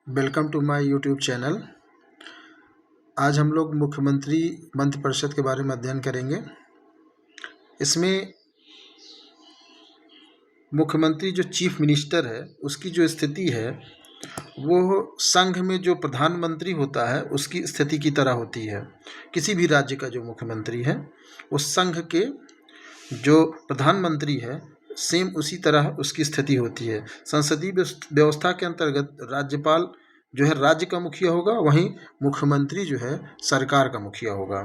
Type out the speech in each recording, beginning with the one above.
Welcome to my YouTube channel. आज हम लोग मुख्यमंत्री मंत्रिपरिषद के बारे में अध्ययन करेंगे। इसमें मुख्यमंत्री जो चीफ मिनिस्टर है उसकी जो स्थिति है वो संघ में जो प्रधानमंत्री होता है उसकी स्थिति की तरह होती है। किसी भी राज्य का जो मुख्यमंत्री है वो संघ के जो प्रधानमंत्री है सेम उसी तरह उसकी स्थिति होती है। संसदीय व्यवस्था के अंतर्गत राज्यपाल जो है राज्य का मुखिया होगा, वहीं मुख्यमंत्री जो है सरकार का मुखिया होगा।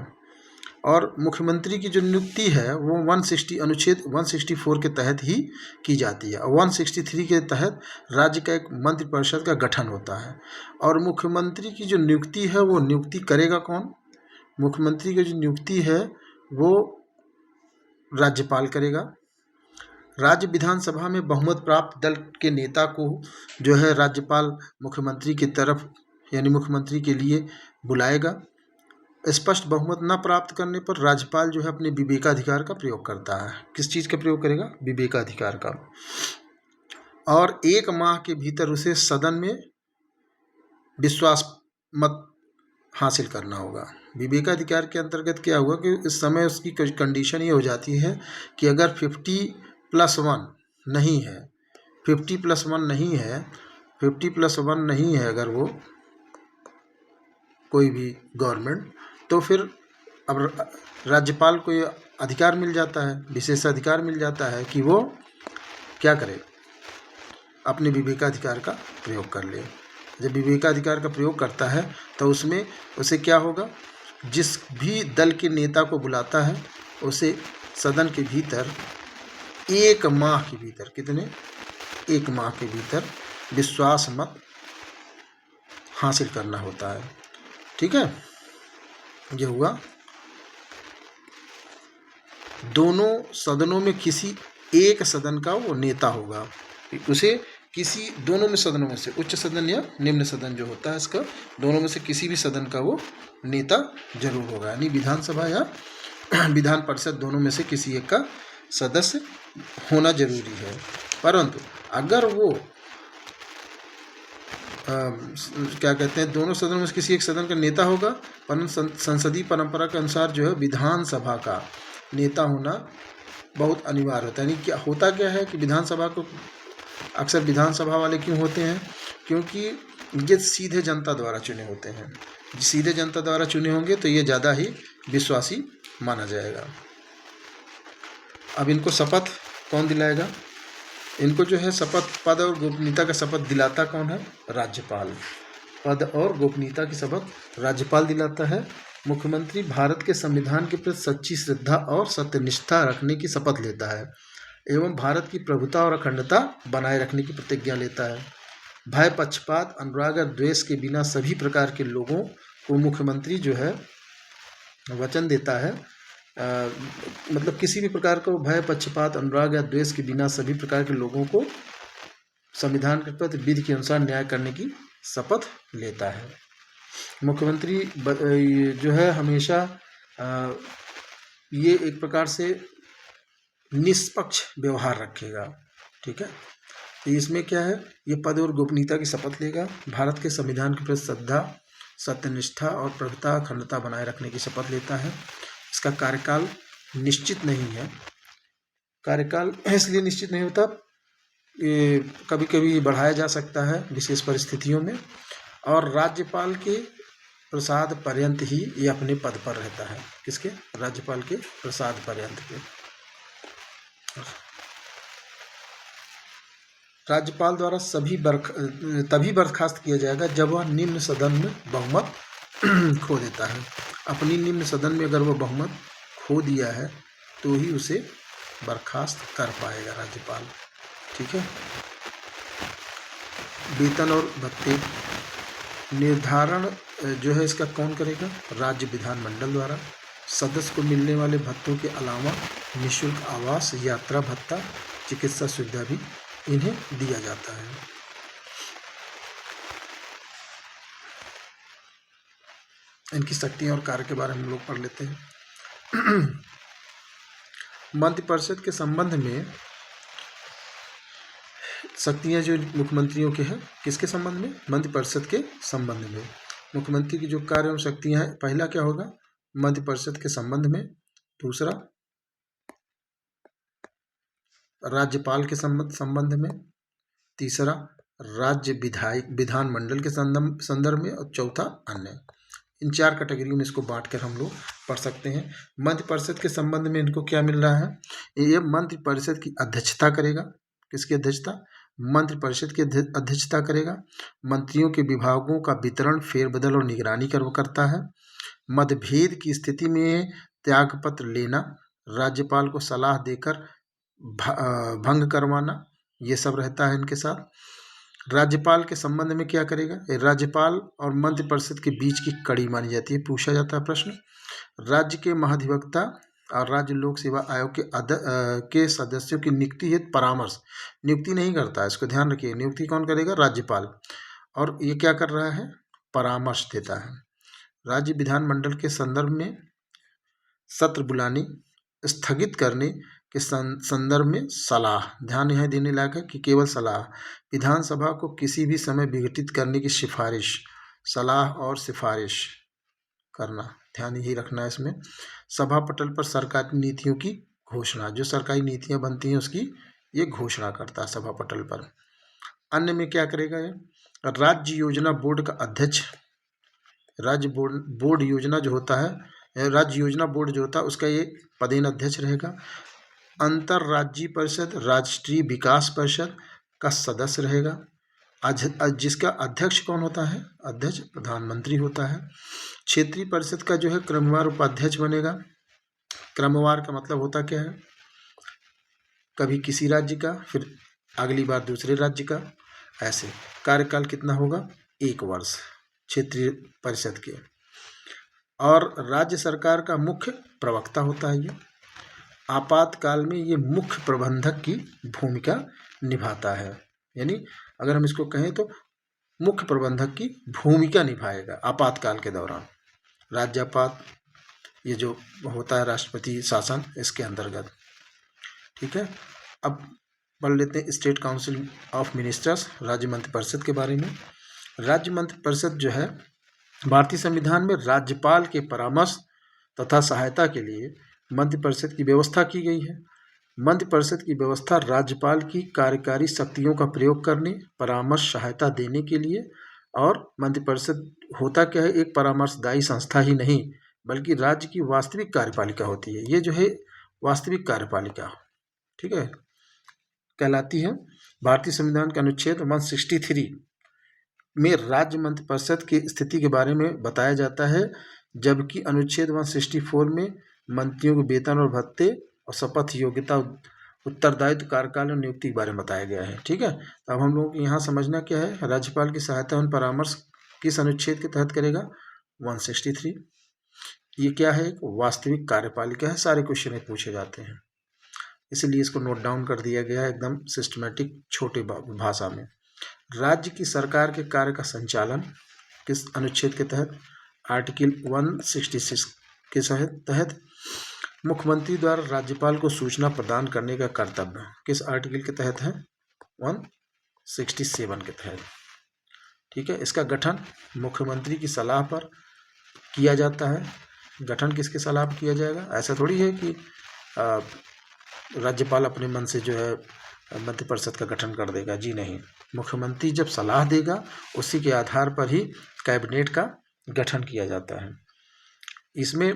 और मुख्यमंत्री की जो नियुक्ति है वो 160 अनुच्छेद 164 के तहत ही की जाती है। 163 के तहत राज्य का एक मंत्रिपरिषद का गठन होता है। और मुख्यमंत्री की जो नियुक्ति है वो नियुक्ति करेगा कौन? मुख्यमंत्री की जो नियुक्ति है वो राज्यपाल करेगा। राज्य विधानसभा में बहुमत प्राप्त दल के नेता को जो है राज्यपाल मुख्यमंत्री की तरफ यानी मुख्यमंत्री के लिए बुलाएगा। स्पष्ट बहुमत न प्राप्त करने पर राज्यपाल जो है अपने विवेकाधिकार का प्रयोग करता है। किस चीज़ का प्रयोग करेगा? विवेकाधिकार का। और 1 माह के भीतर उसे सदन में विश्वास मत हासिल करना होगा। विवेकाधिकार के अंतर्गत क्या हुआ कि इस समय उसकी कंडीशन ये हो जाती है कि अगर 50+1 नहीं है, 50+1 नहीं है, 50+1 नहीं है अगर वो कोई भी गवर्नमेंट, तो फिर अब राज्यपाल को ये अधिकार मिल जाता है, विशेष अधिकार मिल जाता है कि वो क्या करे, अपने विवेकाधिकार का प्रयोग कर ले। जब विवेकाधिकार का प्रयोग करता है तो उसमें उसे क्या होगा, जिस भी दल के नेता को बुलाता है उसे सदन के भीतर 1 माह के भीतर, कितने? 1 माह के भीतर विश्वास मत हासिल करना होता है। ठीक है, ये हुआ। दोनों सदनों में किसी एक सदन का वो नेता होगा। उसे किसी दोनों में सदनों में से, उच्च सदन या निम्न सदन जो होता है इसका, दोनों में से किसी भी सदन का वो नेता जरूर होगा। यानी विधानसभा या विधान परिषद दोनों में से किसी एक का सदस्य होना जरूरी है। परंतु अगर वो क्या कहते हैं, दोनों सदनों में से किसी एक सदन का नेता होगा, परंतु संसदीय परंपरा के अनुसार जो है विधानसभा का नेता होना बहुत अनिवार्य होता है। यानी क्या होता क्या है कि विधानसभा को अक्सर विधानसभा वाले क्यों होते हैं? क्योंकि ये सीधे जनता द्वारा चुने होते हैं। सीधे जनता द्वारा चुने होंगे तो ये ज़्यादा ही विश्वासी माना जाएगा। अब इनको शपथ कौन दिलाएगा? इनको जो है शपथ, पद और गोपनीयता का शपथ दिलाता कौन है? राज्यपाल। पद और गोपनीयता की शपथ राज्यपाल दिलाता है। मुख्यमंत्री भारत के संविधान के प्रति सच्ची श्रद्धा और सत्यनिष्ठा रखने की शपथ लेता है एवं भारत की प्रभुता और अखंडता बनाए रखने की प्रतिज्ञा लेता है। भय, पक्षपात, अनुराग और द्वेष के बिना सभी प्रकार के लोगों को मुख्यमंत्री जो है वचन देता है, मतलब किसी भी प्रकार का भय, पक्षपात, अनुराग या द्वेष के बिना सभी प्रकार के लोगों को संविधान के प्रति विधि के अनुसार न्याय करने की शपथ लेता है। मुख्यमंत्री जो है हमेशा ये एक प्रकार से निष्पक्ष व्यवहार रखेगा। ठीक है, तो इसमें क्या है, ये पद और गोपनीयता की शपथ लेगा, भारत के संविधान के प्रति श्रद्धा, सत्यनिष्ठा और प्रभुता अखंडता बनाए रखने की शपथ लेता है। इसका कार्यकाल निश्चित नहीं है। कार्यकाल इसलिए निश्चित नहीं होता, ये कभी कभी बढ़ाया जा सकता है विशेष परिस्थितियों में। और राज्यपाल के प्रसाद पर्यंत ही ये अपने पद पर रहता है। किसके? राज्यपाल के प्रसाद पर्यंत के। राज्यपाल द्वारा तभी बर्खास्त किया जाएगा जब वह निम्न सदन में बहुमत खो देता है। अपनी निम्न सदन में अगर वह बहुमत खो दिया है तो ही उसे बर्खास्त कर पाएगा राज्यपाल। ठीक है। वेतन और भत्ते निर्धारण जो है इसका कौन करेगा? राज्य विधानमंडल द्वारा। सदस्य को मिलने वाले भत्तों के अलावा निःशुल्क आवास, यात्रा भत्ता, चिकित्सा सुविधा भी इन्हें दिया जाता है। इनकी शक्तियां और कार्य के बारे में हम लोग पढ़ लेते हैं। मंत्रिपरिषद के संबंध में शक्तियाँ जो मुख्यमंत्रियों के हैं किसके संबंध में? मंत्रिपरिषद के संबंध में। मुख्यमंत्री की जो कार्य एवं शक्तियाँ हैं, पहला क्या होगा? मंत्रिपरिषद के संबंध में। दूसरा राज्यपाल के संबंध में। तीसरा राज्य विधानमंडल के संदर्भ में। और चौथा अन्य। इन 4 कैटेगरी में इसको बांटकर हम लोग पढ़ सकते हैं। मंत्रिपरिषद के संबंध में इनको क्या मिल रहा है? ये मंत्रिपरिषद की अध्यक्षता करेगा। किसकी अध्यक्षता? मंत्रिपरिषद की अध्यक्षता करेगा। मंत्रियों के विभागों का वितरण, फेरबदल और निगरानी करता है। मतभेद की स्थिति में त्यागपत्र लेना, राज्यपाल को सलाह देकर भंग करवाना, ये सब रहता है इनके साथ। राज्यपाल के संबंध में क्या करेगा? राज्यपाल और मंत्रिपरिषद के बीच की कड़ी मानी जाती है। पूछा जाता है प्रश्न। राज्य के महाधिवक्ता और राज्य लोक सेवा आयोग के सदस्यों की नियुक्ति हेतु परामर्श, नियुक्ति नहीं करता है, इसको ध्यान रखिए। नियुक्ति कौन करेगा? राज्यपाल। और ये क्या कर रहा है? परामर्श देता है। राज्य विधानमंडल के संदर्भ में सत्र बुलाने, स्थगित करने के संदर्भ में सलाह, ध्यान यह देने लायक है कि केवल सलाह। विधानसभा को किसी भी समय विघटित करने की सिफारिश, सलाह और सिफारिश करना, ध्यान यही रखना है इसमें। सभा पटल पर सरकारी नीतियों की घोषणा, जो सरकारी नीतियां बनती हैं उसकी ये घोषणा करता है सभा पटल पर। अन्य में क्या करेगा ये? राज्य योजना बोर्ड का अध्यक्ष, राज्य बोर्ड योजना जो होता है, राज्य योजना बोर्ड जो होता है उसका ये पदेन अध्यक्ष रहेगा। अंतर्राज्यीय परिषद, राष्ट्रीय विकास परिषद का सदस्य रहेगा। जिसका अध्यक्ष कौन होता है? अध्यक्ष प्रधानमंत्री होता है। क्षेत्रीय परिषद का जो है क्रमवार उपाध्यक्ष बनेगा। क्रमवार का मतलब होता क्या है? कभी किसी राज्य का, फिर अगली बार दूसरे राज्य का, ऐसे। कार्यकाल कितना होगा? 1 वर्ष क्षेत्रीय परिषद के। और राज्य सरकार का मुख्य प्रवक्ता होता है ये। आपातकाल में ये मुख्य प्रबंधक की भूमिका निभाता है। यानी अगर हम इसको कहें तो मुख्य प्रबंधक की भूमिका निभाएगा आपातकाल के दौरान। राज्यापात ये जो होता है राष्ट्रपति शासन, इसके अंतर्गत। ठीक है। अब पढ़ लेते हैं स्टेट काउंसिल ऑफ मिनिस्टर्स, राज्य मंत्रिपरिषद के बारे में। राज्य मंत्रिपरिषद जो है भारतीय संविधान में राज्यपाल के परामर्श तथा सहायता के लिए मंत्रिपरिषद की व्यवस्था की गई है। मंत्रिपरिषद की व्यवस्था राज्यपाल की कार्यकारी शक्तियों का प्रयोग करने, परामर्श सहायता देने के लिए। और मंत्रिपरिषद होता क्या है? एक परामर्शदायी संस्था ही नहीं बल्कि राज्य की वास्तविक कार्यपालिका होती है। ये जो है वास्तविक कार्यपालिका, ठीक है, कहलाती है। भारतीय संविधान के अनुच्छेद 163 में राज्य मंत्रिपरिषद की स्थिति के बारे में बताया जाता है, जबकि अनुच्छेद 164 में मंत्रियों के वेतन और भत्ते और शपथ, योग्यता, उत्तरदायित्व, कार्यकाल और नियुक्ति के बारे में बताया गया है। ठीक है। तो अब हम लोगों को यहाँ समझना क्या है? राज्यपाल की सहायता और परामर्श किस अनुच्छेद के तहत करेगा? 163। ये क्या है? एक वास्तविक कार्यपालिका है। सारे क्वेश्चन पूछे जाते हैं, इसलिए इसको नोट डाउन कर दिया गया है एकदम सिस्टमेटिक छोटे भाषा में। राज्य की सरकार के कार्य का संचालन किस अनुच्छेद के तहत? आर्टिकल 166 के तहत। मुख्यमंत्री द्वारा राज्यपाल को सूचना प्रदान करने का कर्तव्य किस आर्टिकल के तहत है? 167 के तहत। ठीक है। इसका गठन मुख्यमंत्री की सलाह पर किया जाता है। गठन किसके सलाह पर किया जाएगा? ऐसा थोड़ी है कि राज्यपाल अपने मन से जो है मंत्रिपरिषद का गठन कर देगा। जी नहीं, मुख्यमंत्री जब सलाह देगा उसी के आधार पर ही कैबिनेट का गठन किया जाता है। इसमें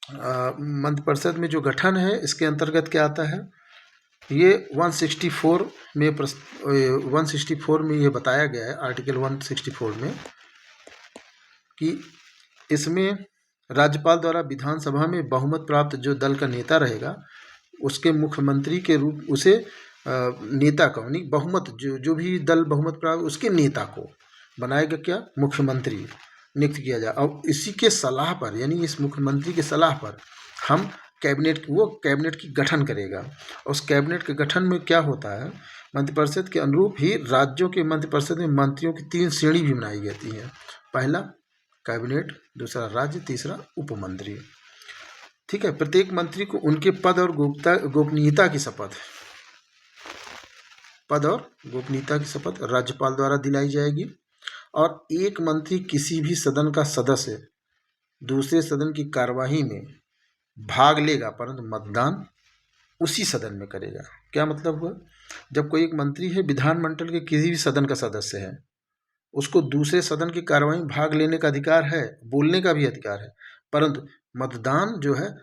मंत्रिपरिषद में जो गठन है इसके अंतर्गत क्या आता है? ये 164 में ये बताया गया है, आर्टिकल 164 में, कि इसमें राज्यपाल द्वारा विधानसभा में बहुमत प्राप्त जो दल का नेता रहेगा उसके मुख्यमंत्री के रूप, उसे नेता का नहीं, बहुमत जो भी दल बहुमत प्राप्त उसके नेता को बनाएगा क्या? मुख्यमंत्री नियुक्त किया जाए। और इसी के सलाह पर, यानी इस मुख्यमंत्री के सलाह पर हम कैबिनेट की गठन करेगा। और उस कैबिनेट के गठन में क्या होता है? मंत्रिपरिषद के अनुरूप ही राज्यों के मंत्रिपरिषद में मंत्रियों की 3 श्रेणी भी बनाई जाती है। पहला कैबिनेट, दूसरा राज्य, तीसरा उपमंत्री। ठीक है। प्रत्येक मंत्री को उनके पद और गोपनीयता की शपथ पद और गोपनीयता की शपथ राज्यपाल द्वारा दिलाई जाएगी। और एक मंत्री किसी भी सदन का सदस्य दूसरे सदन की कार्यवाही में भाग लेगा, परंतु मतदान उसी सदन में करेगा। क्या मतलब हुआ? जब कोई एक मंत्री है, विधानमंडल के किसी भी सदन का सदस्य है, उसको दूसरे सदन की कार्यवाही में भाग लेने का अधिकार है, बोलने का भी अधिकार है, परंतु मतदान जो है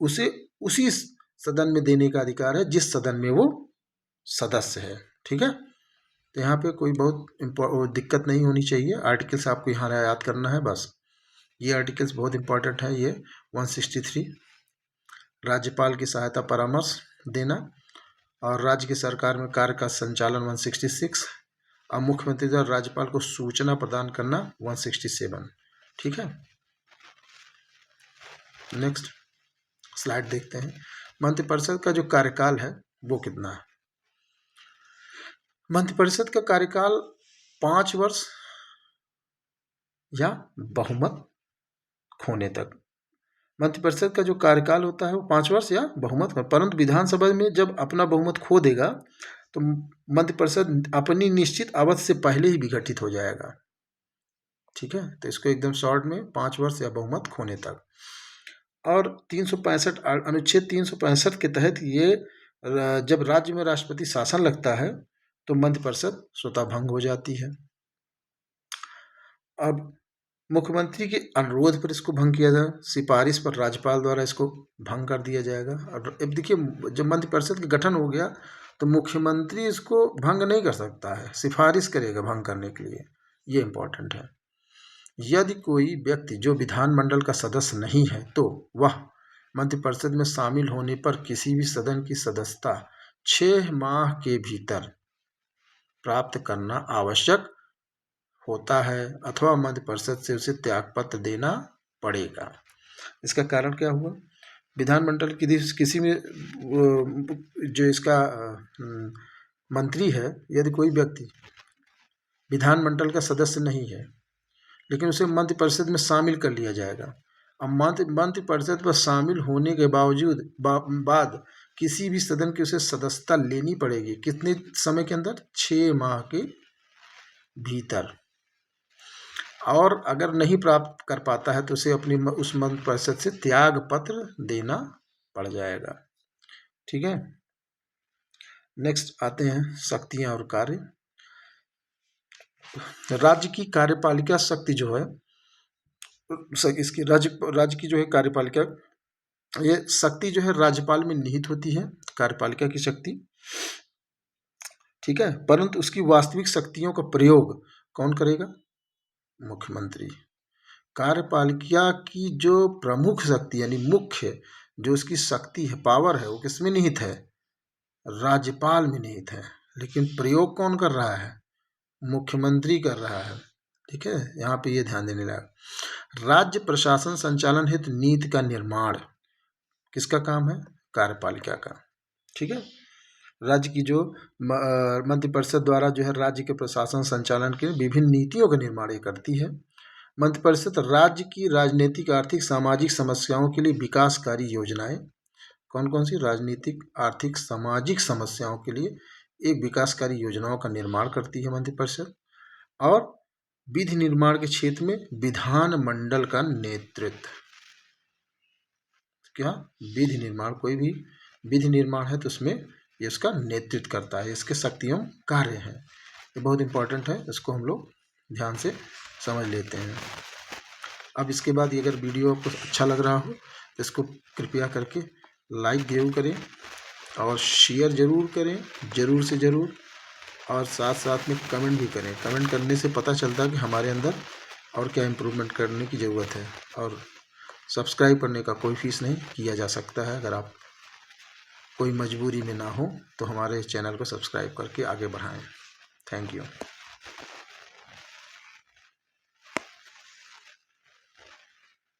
उसे उसी सदन में देने का अधिकार है जिस सदन में वो सदस्य है। ठीक है, तो यहाँ पे कोई बहुत दिक्कत नहीं होनी चाहिए। आर्टिकल्स आपको यहाँ याद करना है बस। ये आर्टिकल्स बहुत इंपॉर्टेंट है। ये 163 राज्यपाल की सहायता परामर्श देना, और राज्य की सरकार में कार्य का संचालन 166, और मुख्यमंत्री द्वारा राज्यपाल को सूचना प्रदान करना 167। ठीक है, नेक्स्ट स्लाइड देखते हैं। मंत्रिपरिषद का जो कार्यकाल है वो कितना है? मंत्रिपरिषद का कार्यकाल 5 वर्ष या बहुमत खोने तक। मंत्रिपरिषद का जो कार्यकाल होता है वो 5 वर्ष या बहुमत, परंतु विधानसभा में जब अपना बहुमत खो देगा तो मंत्रिपरिषद अपनी निश्चित अवधि से पहले ही विघटित हो जाएगा। ठीक है, तो इसको एकदम शॉर्ट में 5 वर्ष या बहुमत खोने तक। और 365 अनुच्छेद 365 के तहत ये जब राज्य में राष्ट्रपति शासन लगता है तो मंत्रिपरिषद स्वतः भंग हो जाती है। अब मुख्यमंत्री के अनुरोध पर इसको भंग किया जाए, सिफारिश पर राज्यपाल द्वारा इसको भंग कर दिया जाएगा। और अब देखिए, जब मंत्रिपरिषद का गठन हो गया तो मुख्यमंत्री इसको भंग नहीं कर सकता है, सिफारिश करेगा भंग करने के लिए। ये इंपॉर्टेंट है। यदि कोई व्यक्ति जो विधानमंडल का सदस्य नहीं है तो वह मंत्रिपरिषद में शामिल होने पर किसी भी सदन की सदस्यता 6 माह के भीतर प्राप्त करना आवश्यक होता है, अथवा मंत्रिपरिषद से उसे त्यागपत्र देना पड़ेगा। इसका कारण क्या हुआ? विधानमंडल की किसी में जो इसका मंत्री है, यदि कोई व्यक्ति विधानमंडल का सदस्य नहीं है लेकिन उसे मंत्रिपरिषद में शामिल कर लिया जाएगा। अब मंत्रिपरिषद पर शामिल होने के बावजूद बाद किसी भी सदन की उसे सदस्यता लेनी पड़ेगी। कितने समय के अंदर? 6 माह के भीतर। और अगर नहीं प्राप्त कर पाता है तो उसे अपनी उस मंत्रिपरिषद से त्याग पत्र देना पड़ जाएगा। ठीक है, नेक्स्ट आते हैं शक्तियां और कार्य। राज्य की कार्यपालिका शक्ति जो है, इसकी राज्य की जो है कार्यपालिका, ये शक्ति जो है राज्यपाल में निहित होती है, कार्यपालिका की शक्ति। ठीक है, परंतु उसकी वास्तविक शक्तियों का प्रयोग कौन करेगा? मुख्यमंत्री। कार्यपालिका की जो प्रमुख शक्ति यानी मुख्य जो उसकी शक्ति है, पावर है, वो किसमें निहित है? राज्यपाल में निहित है। लेकिन प्रयोग कौन कर रहा है? मुख्यमंत्री कर रहा है। ठीक है, यहाँ पे ये ध्यान देने लगा। राज्य प्रशासन संचालन हेतु नीति का निर्माण किसका काम है? कार्यपालिका का। ठीक है, राज्य की जो मंत्रिपरिषद द्वारा जो है राज्य के प्रशासन संचालन के विभिन्न नीतियों का निर्माण करती है। मंत्रिपरिषद राज्य की राजनीतिक, आर्थिक, सामाजिक समस्याओं के लिए विकासकारी योजनाएं, कौन कौन सी? राजनीतिक, आर्थिक, सामाजिक समस्याओं के लिए एक विकासकारी योजनाओं का निर्माण करती है मंत्रिपरिषद। और विधि निर्माण के क्षेत्र में विधानमंडल का नेतृत्व। क्या? विधि निर्माण, कोई भी विधि निर्माण है तो उसमें ये उसका नेतृत्व करता है। इसके शक्तियों कार्य हैं, ये बहुत इंपॉर्टेंट है, इसको हम लोग ध्यान से समझ लेते हैं। अब इसके बाद अगर वीडियो आपको अच्छा लग रहा हो तो इसको कृपया करके लाइक जरूर करें और शेयर जरूर करें, जरूर से जरूर, और साथ साथ में कमेंट भी करें। कमेंट करने से पता चलता है कि हमारे अंदर और क्या इम्प्रूवमेंट करने की ज़रूरत है। और सब्सक्राइब करने का कोई फीस नहीं, किया जा सकता है। अगर आप कोई मजबूरी में ना हो तो हमारे चैनल को सब्सक्राइब करके आगे बढ़ाएं। Thank you.